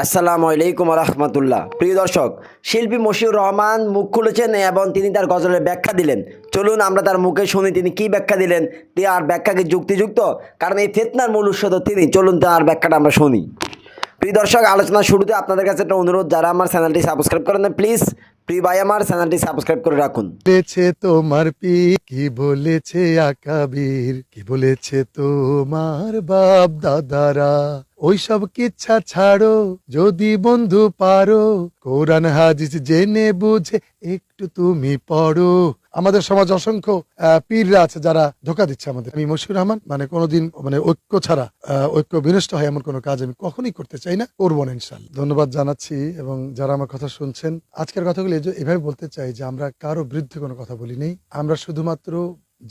আসসালামু আলাইকুম রহমতুল্লাহ। প্রিয় দর্শক, শিল্পী মশিউর রহমান মুখ খুলেছেন এবং তিনি তার গজলের ব্যাখ্যা দিলেন। চলুন আমরা তার মুখে শুনি তিনি কি ব্যাখ্যা দিলেন। তার ব্যাখ্যা কি যুক্তিযুক্ত? কারণ এই ফিতনার মূল উৎস তো তিনি। চলুন তার ব্যাখ্যাটা আমরা শুনি। প্রিয় দর্শক, আলোচনার শুরুতে আপনাদের কাছে একটা অনুরোধ, যারা আমার চ্যানেলটি সাবস্ক্রাইব করেন না প্লিজ প্রিয় ভাই আমার চ্যানেলটি সাবস্ক্রাইব করে রাখুন। বলেছে তোমার কি বলেছে আকাবির, কি বলেছে তোমার বাপ দাদারা, ওইসব কিচ্ছা ছাড়ো, যদি বন্ধু পারো কোরআন হাদিস জেনে বুঝে একটু তুমি পড়ো। আমাদের সমাজ অসংখ্য পীররা আছে যারা ধোকা দিচ্ছে আমাদের। আমি মশিউর রহমান কোনোদিন ঐক্য ছাড়া ঐক্য বিনষ্ট হয় এমন কোনো কাজ আমি কখনোই করতে চাই না, করবো না ইনশাল্লাহ। ধন্যবাদ জানাচ্ছি এবং যারা আমার কথা শুনছেন। আজকের কথাগুলো এভাবে বলতে চাই যে আমরা কারো বিরুদ্ধে কোনো কথা বলি নেই। আমরা শুধুমাত্র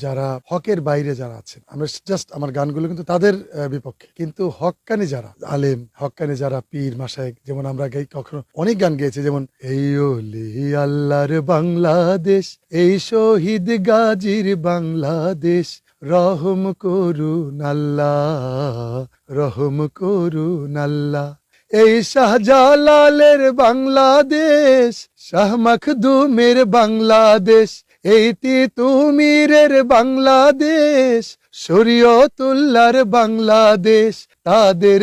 যারা হকের বাইরে যারা আছেন, আমরা জাস্ট আমার গানগুলো কিন্তু তাদের বিপক্ষে, কিন্তু হক্কানি যারা আলেম, হক্কানি যারা পীর মাশায়েখ, যেমন আমরা গাই, কখনো অনেক গান গেয়েছি, যেমন এই ওলি আল্লাহর বাংলাদেশ, এই শহীদ গাজীর বাংলাদেশ, রহম করুন আল্লাহ, রহম করুন আল্লাহ, এই শাহজালালের বাংলাদেশ, শাহ মখদুমের বাংলাদেশ, এই তিতুমিরের বাংলাদেশ, শরীয়তুল্লাহর বাংলাদেশ, তাদের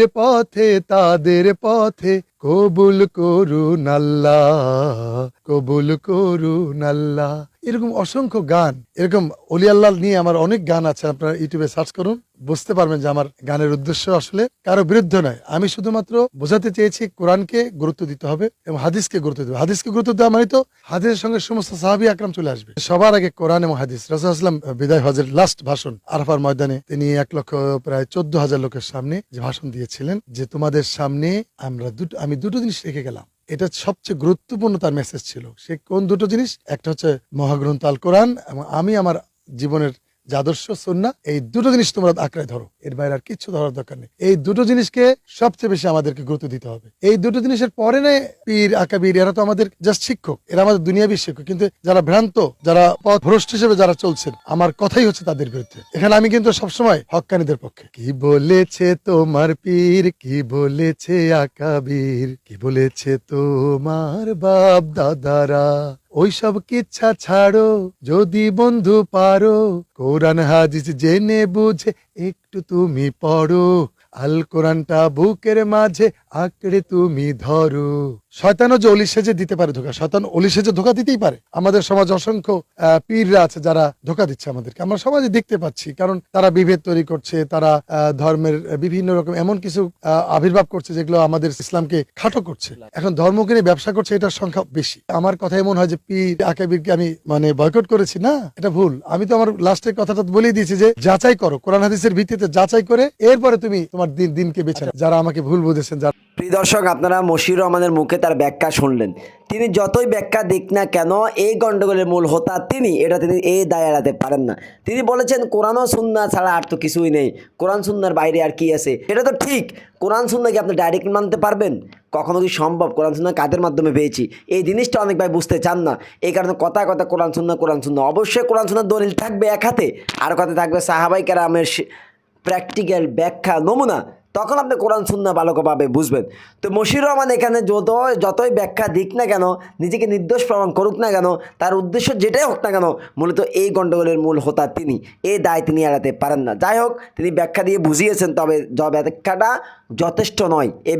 পথে কবুল করুন আল্লাহ, কবুল করুন আল্লাহ। এরকম অসংখ্য গান, এরকম ওলি আল্লাহ নিয়ে আমার অনেক গান আছে। আপনারা ইউটিউবে সার্চ করুন, বুঝতে পারবেন যে আমার গানের উদ্দেশ্য আসলে কারো বিরুদ্ধে নয়। আমি শুধুমাত্র বোঝাতে চেয়েছি কোরআনকে গুরুত্ব দিতে হবে এবং হাদিসকে গুরুত্ব দিতে হবে। হাদিসকে গুরুত্ব দেওয়া মানে তো হাদিসের সঙ্গে সমস্ত সাহাবী আকরাম চলে আসবে। সবার আগে কোরআন এবং হাদিস। রাসূলুল্লাহ সাল্লাল্লাহু আলাইহি ওয়াসাল্লাম বিদায় হজের লাস্ট ভাষণ আরাফার ময়দানে তিনি 1,14,000 লোকের সামনে যে ভাষণ দিয়েছিলেন, যে তোমাদের সামনে আমি দুটো জিনিস রেখে গেলাম। এটা সবচেয়ে গুরুত্বপূর্ণ তার মেসেজ ছিল। সে কোন দুটো জিনিস? একটা হচ্ছে মহাগ্রন্থ আল কোরআন, এবং আমি আমার জীবনের যে আদর্শ সুন্নাহ, এই দুটো জিনিস তোমরা আঁকড়ে ধরো, এর বাইরে আর কিছু ধরার দরকার নেই। এই দুটো জিনিসকে সবচেয়ে বেশি আমাদেরকে গুরুত্ব দিতে হবে। এই দুটো জিনিসের পরে নেই পীর আকাবির, এরা তো আমাদের জাস্ট শিক্ষক, এরা আমাদের দুনিয়াবী শিক্ষক, কিন্তু যারা ভ্রান্ত, যারা পথ ভ্রষ্ট হিসেবে যারা চলছেন, আমার কথাই হচ্ছে তাদের বিরুদ্ধে। এখানে আমি কিন্তু সবসময় হক্কানীদের পক্ষে। কি বলেছে তোমার পীর, কি বলেছে আকাবির, কি বলেছে তোমার বাপ দাদারা, ওইসব কিচ্ছা ছাড়ো, যদি বন্ধু পারো কোরআন হাদিস জেনে বুঝে একটু তুমি পড়ো, আল কোরআনটা বুকের মাঝে আঁকড়ে তুমি ধরো। শয়তানও যে অলি সেজে দিতে পারে ধোকা, শয়তান অলি সেজে ধোকা দিতেই পারে। আমাদের সমাজ অসংখ্য পীররা আছে যারা ধোকা দিচ্ছে আমাদেরকে, আমরা সমাজে দেখতে পাচ্ছি। কারণ তারা বিভেদ তৈরি করছে, তারা ধর্মের বিভিন্ন রকম এমন কিছু আবির্ভাব করছে যেগুলো আমাদের ইসলামকে খাটো করছে। এখন ধর্মকে নিয়ে ব্যবসা করছে, এটার সংখ্যা বেশি। আমার কথা এমন হয় যে পীর আকাবিরকে আমি বয়কট করেছি, না, এটা ভুল। আমি তো আমার লাস্টের কথাটা বলেই দিয়েছি যে যাচাই করো, কোরআন হাদিসের ভিত্তিতে যাচাই করে এরপরে তুমি তোমার দিনকে বেছে নাও। যারা আমাকে ভুল বুঝেছেন, যারা। প্রিয় দর্শক, আপনারা মশিউর রহমানের মুখে তার ব্যাখ্যা শুনলেন। তিনি যতই ব্যাখ্যা দিক না কেন, এই গণ্ডগোলের মূল হোতা তিনি, এটা তিনি এই দায় এড়াতে পারেন না। তিনি বলেছেন কোরআন ও সুন্নাহ ছাড়া আর তো কিছুই নেই, কোরআন সুন্নাহর বাইরে আর কি আছে। এটা তো ঠিক। কোরআন সুন্নাহ কি আপনি ডাইরেক্ট মানতে পারবেন? কখনো কি সম্ভব? কোরআন সুন্নাহ কাদের মাধ্যমে পেয়েছি, এই জিনিসটা অনেক ভাই বুঝতে চান না। এই কারণে কথা কোরআন সুন্নাহ অবশ্যই কোরআন সুন্নাহ দলিল থাকবে এক হাতে, আর কথা থাকবে সাহাবায়ে কেরামের প্র্যাকটিক্যাল ব্যাখ্যা, নমুনা। তখন আপনি কোরআন সুন্নাহ ভালোভাবে বুঝবেন। তো মশিউর রহমান এখানে যতই ব্যাখ্যা দিক না কেন, নিজেকে নির্দোষ প্রমাণ করুক না কেন, তার উদ্দেশ্য যেটাই হোক না কেন, মূলত এই গণ্ডগোলের মূল হোতা তিনি। এই দায় তিনি এড়াতে পারেন না। যাই হোক, তিনি ব্যাখ্যা দিয়ে বুঝিয়েছেন, তবে ব্যাখ্যাটা যথেষ্ট নয়। এই